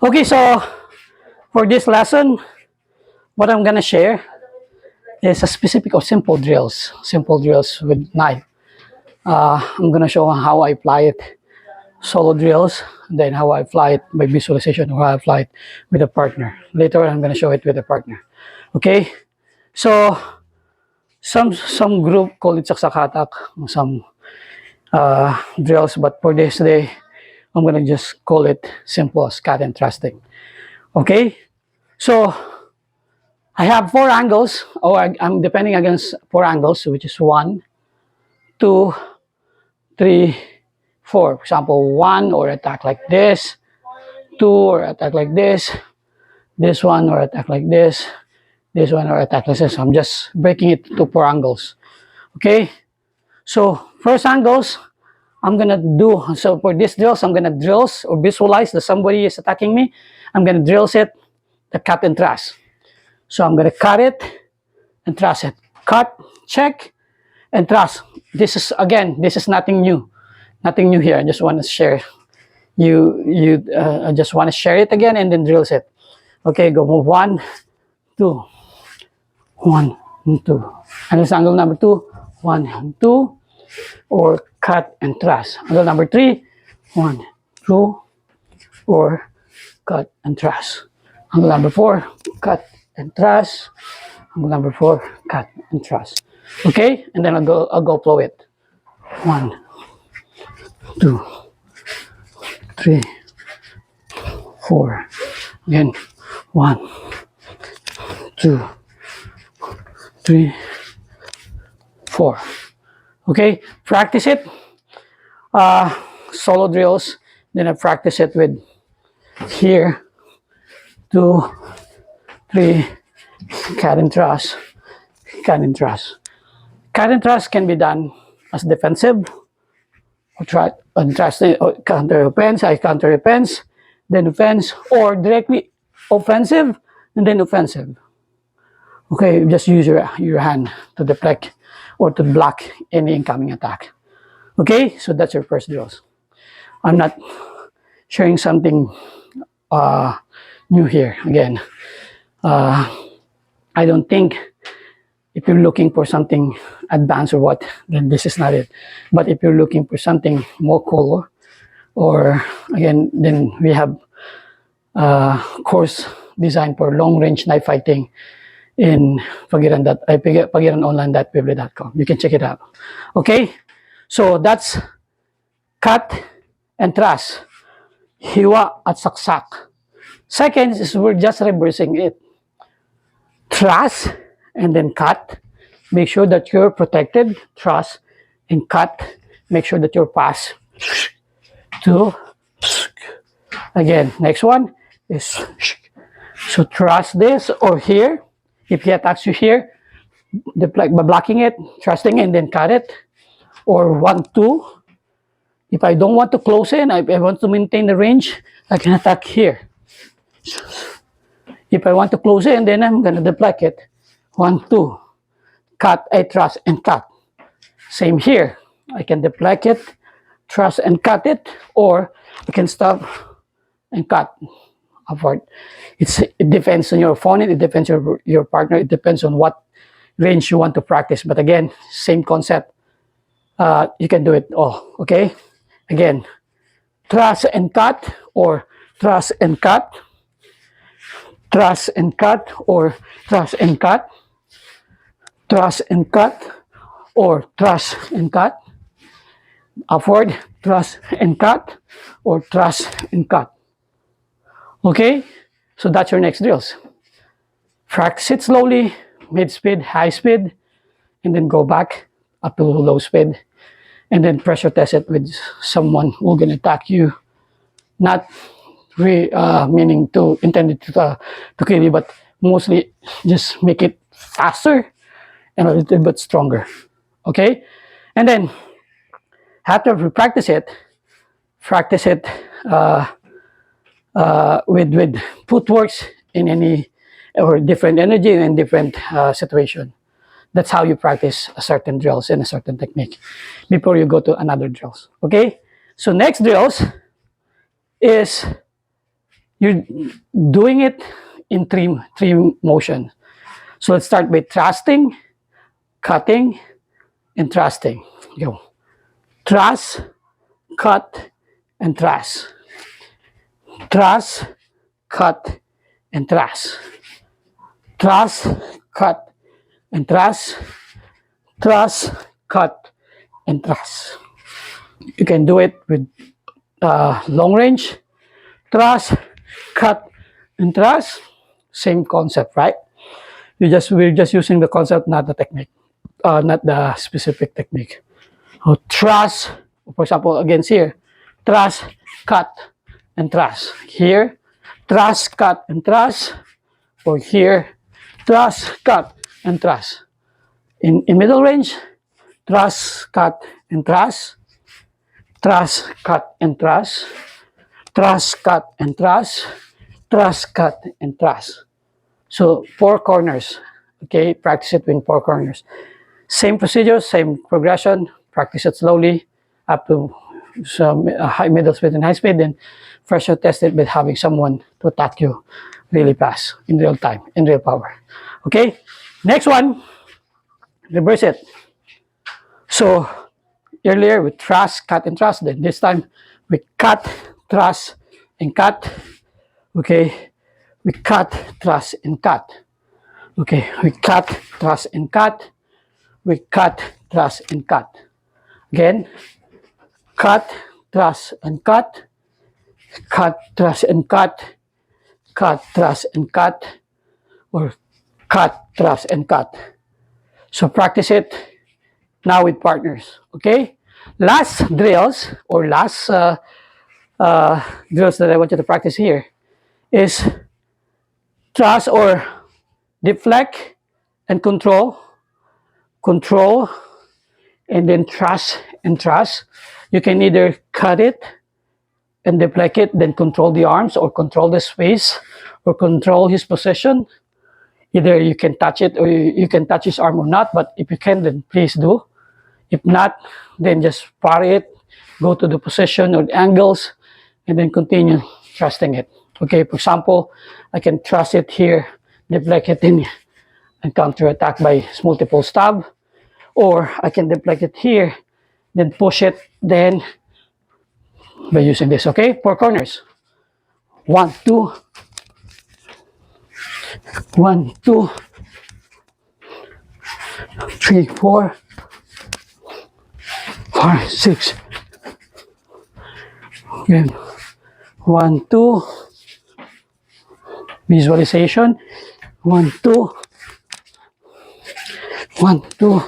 Okay, so for this lesson, what I'm gonna share is a specific or simple drills with knife. I'm gonna show how I apply it, solo drills, then how I apply it by visualization, or how I apply it with a partner. Later on, I'm gonna show it with a partner. Okay, so some group call it SAKSAK, some drills, but for this day, I'm gonna just call it simple as cut and thrusting. Okay, so I have four angles, or I'm depending against four angles, which is 1, 2, 3, 4. For example, 1 or attack like this, 2 or attack like this one or attack like this one or attack like this. I'm just breaking it to four angles. Okay, so first angles, I'm gonna do, so for this drills, I'm gonna drills or visualize that somebody is attacking me. I'm gonna drills it, the cut and thrust. So I'm gonna cut it and thrust it. Cut, check, and thrust. This is, again, this is nothing new. Nothing new here. I just want to share. I just want to share it again and then drills it. Okay, go move 1, 2, 1, 2. And this angle number 2, 1, 2, or cut and thrust. Angle number 3, 1, 2, or cut and thrust. Angle number 4, cut and thrust. Angle number 4, cut and thrust. Okay, and then I'll go flow it. 1, 2, 3, 4. Again, 1, 2, 3, 4. Okay, practice it. Solo drills. Then I practice it with here, 2, 3, cut and thrust, cut and thrust. Cut and thrust can be done as defensive, or try and thrust, or counter offense, I counter offense, then offense, or directly offensive and then offensive. Okay, just use your hand to deflect or to block any incoming attack. Okay, so that's your first drills. I'm not sharing something new here. Again, I don't think if you're looking for something advanced or what, then this is not it. But if you're looking for something more color, or again, then we have a course designed for long-range knife fighting in pagiranonline.weebly.com. You can check it out. Okay, so that's cut and thrust, HIWA at SAKSAK. Second is we're just reversing it. Thrust and then cut. Make sure that you're protected. Thrust and cut. Make sure that you're fast. 2. Again, next one is, so thrust this or here. If he attacks you here, by blocking it, thrusting, and then cut it. Or 1, 2. If I don't want to close in, I want to maintain the range, I can attack here. If I want to close in, then I'm going to deflect it. 1, 2. Cut, I thrust, and cut. Same here. I can deflect it, thrust, and cut it, or I can stop and cut upward. It depends on your opponent, it depends on your partner, it depends on what range you want to practice. But again, same concept. You can do it all. Okay? Again, thrust and cut, or thrust and cut. Thrust and cut, or thrust and cut. Thrust and cut, or thrust and cut. Upward, thrust and cut, or thrust and cut. Okay, so that's your next drills. Practice it slowly, mid speed, high speed, and then go back up to low speed, and then pressure test it with someone who's gonna attack you. Not meaning to intended to kill you, but mostly just make it faster and a little bit stronger. Okay, and then after we practice it with footworks in any or different energy and different situation. That's how you practice a certain drills and a certain technique before you go to another drills. Okay, so next drills is you're doing it in three motion. So let's start by thrusting, cutting, and thrusting. Go. Thrust, cut, and thrust. Thrust, cut, and thrust. Thrust, cut, and thrust. Thrust, cut, and thrust. You can do it with long range. Thrust, cut, and thrust. Same concept, right? We're just using the concept, not the technique, not the specific technique. So thrust, for example, again here, thrust, cut, and thrust. Here, thrust, cut, and thrust. Or here, thrust, cut, and thrust. In middle range, thrust, cut, and thrust. Thrust, cut, and thrust. Thrust, cut, and thrust. Thrust, cut, and thrust. So 4 corners. Okay, practice it in 4 corners. Same procedure, same progression. Practice it slowly up to some high, middle speed, and high speed. Then pressure test it with having someone to attack you really fast in real time, in real power. Okay, next one, reverse it. So earlier we thrust, cut, and thrust. Then this time we cut, thrust, and cut. Okay, we cut, thrust, and cut. Okay, we cut, thrust, and cut. We cut, thrust, and cut. Again, cut, thrust, and cut. Cut, thrust, and cut. Cut, thrust, and cut. Or cut, thrust, and cut. So practice it now with partners. Okay? Last drills, or last drills that I want you to practice here is thrust or deflect and control. Control and then thrust and thrust. You can either cut it and deflect it, then control the arms, or control the space, or control his position. Either you can touch it, or you can touch his arm or not, but if you can, then please do. If not, then just parry it, go to the position or the angles, and then continue thrusting it. Okay, for example, I can thrust it here, deflect it in, and counter attack by multiple stab. Or I can deflect it here, then push it, then by using this. Okay, 4 corners. 1, 2, 1, 2, 3, 4, 5, 6. Again, 1, 2. Visualization. 1, 2. 1, 2.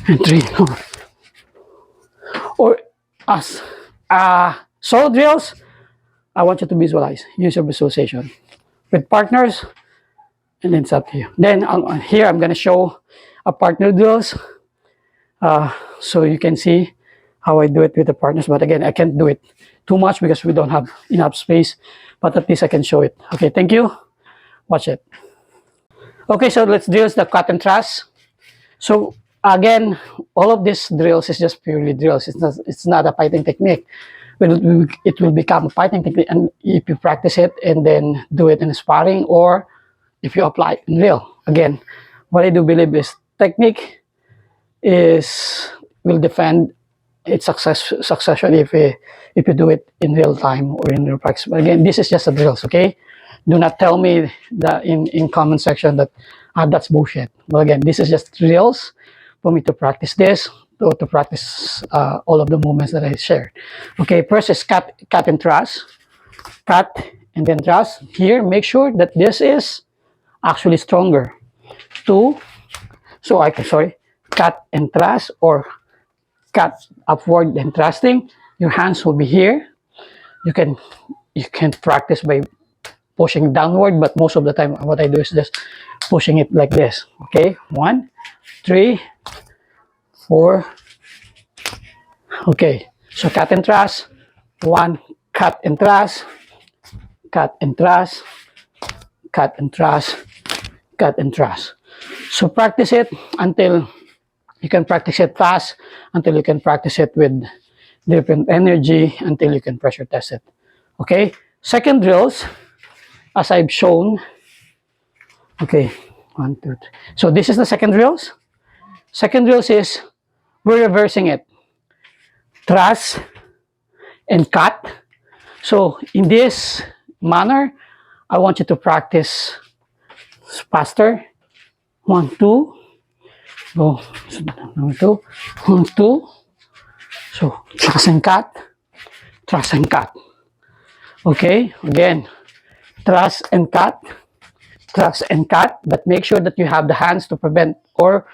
And 3. Or as solo drills, I want you to visualize. Use your visualization with partners, and then it's up to you. Then here I'm going to show a partner drills, so you can see how I do it with the partners. But again, I can't do it too much because we don't have enough space. But at least I can show it. Okay, thank you. Watch it. Okay, so let's drill the cut and thrust. So again, all of these drills is just purely drills. It's not a fighting technique. It will become a fighting technique, and if you practice it and then do it in sparring, or if you apply it in real. Again, what I do believe is technique will defend its succession if you do it in real time or in real practice. But again, this is just a drills, okay? Do not tell me that in comment section that that's bullshit. But again, this is just drills for me to practice this, or to practice all of the movements that I shared. Okay, first is cut and thrust. Cut and then thrust. Here, make sure that this is actually stronger. 2. So I can, cut and thrust, or cut upward and thrusting. Your hands will be here. You can practice by pushing downward, but most of the time what I do is just pushing it like this. Okay, 1, 3, 4. Okay, so cut and thrust. 1, cut and thrust, cut and thrust, cut and thrust, cut and thrust. So practice it until you can practice it fast, until you can practice it with different energy, until you can pressure test it. Okay, second drills, as I've shown. Okay, 1, 2, 3. So this is the second drills. Second drills is we're reversing it. Thrust and cut. So in this manner, I want you to practice faster. 1, 2. Go. Number 2. 1, 2. So thrust and cut. Thrust and cut. Okay, again. Thrust and cut. Thrust and cut. But make sure that you have the hands to prevent or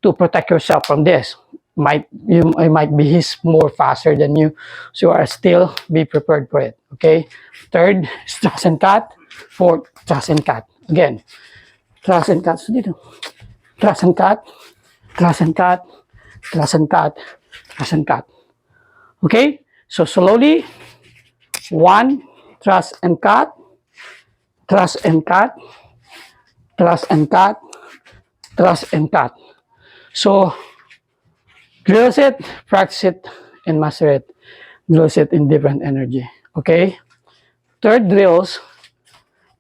to protect yourself from this. You might be more faster than you, so you are still be prepared for it. Okay. Third, thrust and cut. Fourth, thrust and cut. Again, thrust and cut. So dito, thrust and cut, thrust and cut, thrust and cut, thrust and cut. Okay. So slowly, 1, thrust and cut, thrust and cut, thrust and cut, thrust and cut. So drills it, practice it, and master it. Drills it in different energy. Okay? Third drills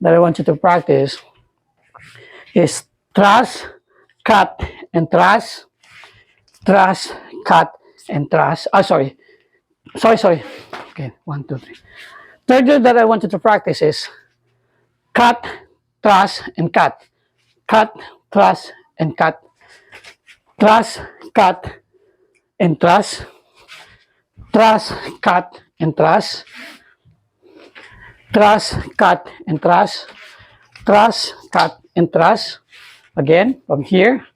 that I want you to practice is thrust, cut, and thrust. Thrust, cut, and thrust. Sorry. Okay, 1, 2, 3. Third drill that I want you to practice is cut, thrust, and cut. Cut, thrust, and cut. Thrust, cut, and thrust, thrust, cut, and thrust, thrust, cut, and thrust, thrust, cut, and thrust. Again, from here,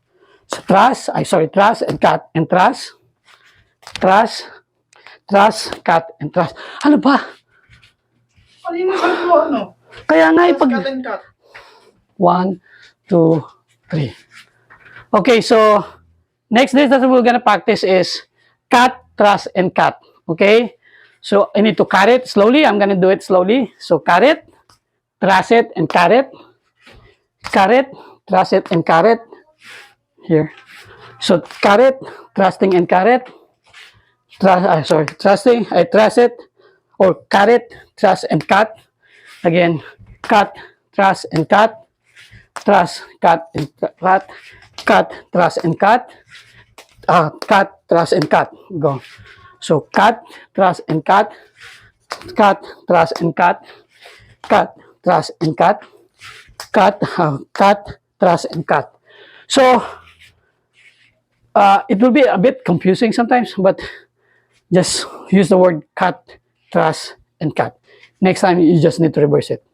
so thrust, thrust, and cut, and thrust, thrust, thrust, cut, and thrust. Ano ba? Ano yung ano? Kaya nga ipag... Cut and cut. 1, 2, 3. Okay, so next day that we're gonna practice is cut, thrust, and cut. Okay? So I need to cut it slowly. I'm gonna do it slowly. So cut it, thrust it, and cut it. Cut it, thrust it, and cut it. Here. So cut it, thrusting, and cut it. Thrusting, I thrust it, or cut it, thrust, and cut. Again, cut, thrust, and cut. Thrust, cut, and cut. Cut, thrust, and cut. Cut, thrust, and cut. Go. So cut, thrust, and cut. Cut, thrust, and cut. Cut, thrust, and cut. Cut, cut, thrust, and cut. So it will be a bit confusing sometimes, but just use the word cut, thrust, and cut. Next time, you just need to reverse it.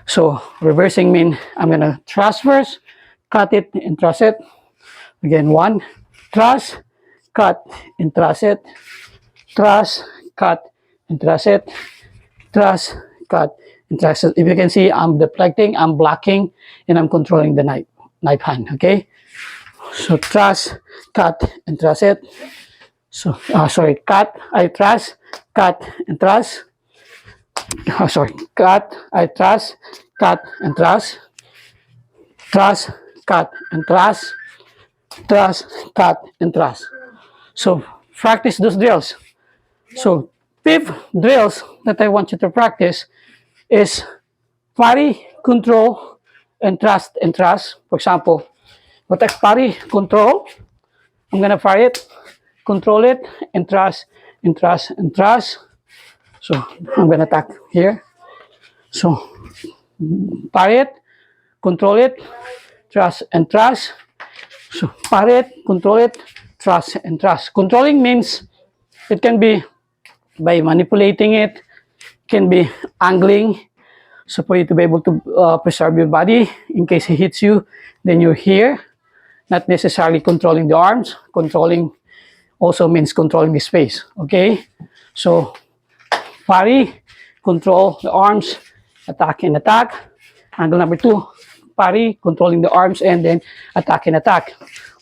So reversing means I'm gonna thrust first, cut it, and thrust it. Again, 1, thrust, cut, and thrust it. Thrust, cut, and thrust it. Thrust, cut, and thrust it. If you can see, I'm deflecting, I'm blocking, and I'm controlling the knife hand. Okay. So thrust, cut, and thrust it. So cut, I thrust, cut, and thrust. Cut, I thrust, cut, and thrust. Thrust, cut, and thrust. Thrust, cut, and thrust. So practice those drills. So fifth drills that I want you to practice is parry, control, and thrust, and thrust. For example, what I parry, control, I'm gonna parry it, control it, and thrust, and thrust, and thrust. So I'm gonna attack here. So parry it, control it, thrust, and thrust. So parry it, control it, thrust, and thrust. Controlling means it can be by manipulating it, can be angling, so for you to be able to preserve your body in case he hits you, then you're here. Not necessarily controlling the arms. Controlling also means controlling the space. Okay, so parry, control the arms, attack and attack. Angle number 2, parry, controlling the arms, and then attack and attack.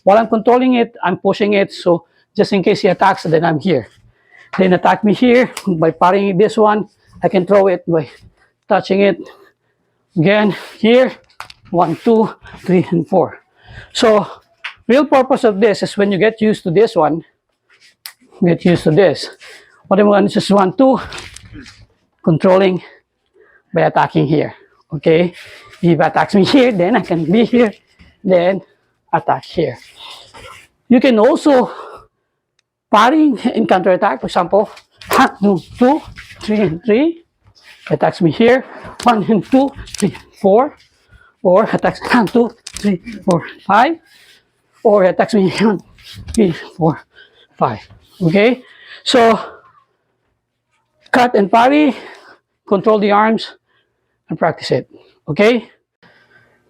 While I'm controlling it, I'm pushing it, so just in case he attacks, then I'm here. Then attack me here by parrying this one. I can throw it by touching it. Again, here, 1, 2, 3, and 4. So, real purpose of this is when you get used to this one, get used to this. What I'm going to just 1, 2, controlling by attacking here. Okay, if he attacks me here, then I can be here, then attack here. You can also parry and counter attack. For example, 1, 2, 3, and 3 attacks me here. 1 and 2, 3, 4, or attacks 1, 2, 3, 4, 5, or attacks me 1, 3, 4, 5. Okay, so cut and parry, control the arms, and practice it. Okay.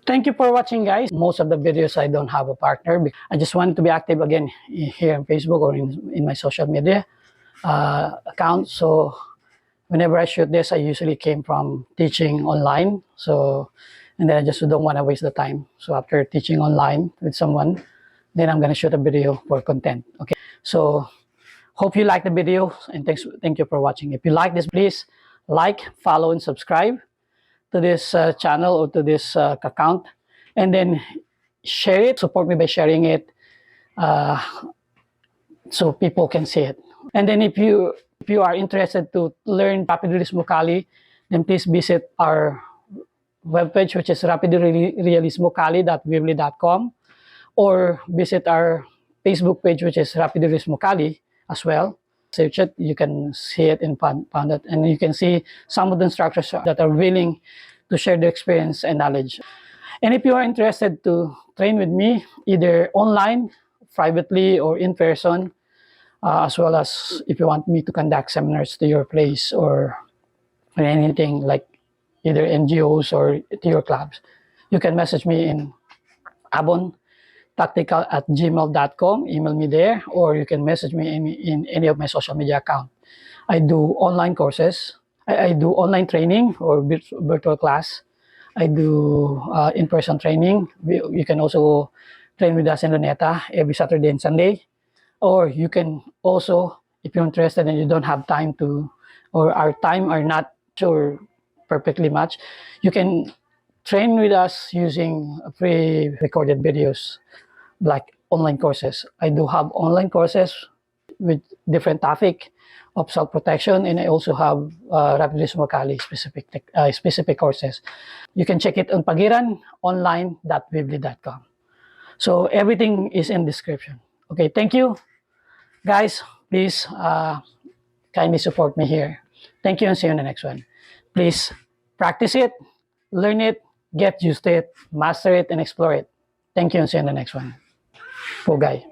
Thank you for watching, guys. Most of the videos I don't have a partner. I just wanted to be active again here on Facebook or in my social media account. So whenever I shoot this, I usually came from teaching online. So, and then I just don't want to waste the time. So after teaching online with someone, then I'm going to shoot a video for content. Okay. So hope you like the video, and thank you for watching. If you like this, please like, follow, and subscribe to this channel or to this account, and then share it. Support me by sharing it uh, so people can see it. And then if you are interested to learn Rapido Kali, then please visit our webpage, which is rapidorealismokali.weebly.com, or visit our Facebook page, which is Rapido Kali as well. Search it, you can see it and found it, and you can see some of the instructors that are willing to share their experience and knowledge. And if you are interested to train with me, either online, privately, or in person, as well as if you want me to conduct seminars to your place or anything like either NGOs or to your clubs, you can message me in abontactical@gmail.com, email me there, or you can message me in any of my social media accounts. I do online courses. I do online training or virtual class. I do in-person training. You can also train with us in Luneta every Saturday and Sunday. Or you can also, if you're interested and you don't have time to, or our time are not sure perfectly match, you can train with us using pre-recorded videos like online courses. I do have online courses with different topic of self-protection, and I also have Rapido Kali specific courses. You can check it on pagiranonline.weebly.com. So everything is in description. Okay, thank you, guys. Please kindly support me here. Thank you, and see you in the next one. Please practice it, learn it, get used to it, master it, and explore it. Thank you, and see you in the next one. Pugay.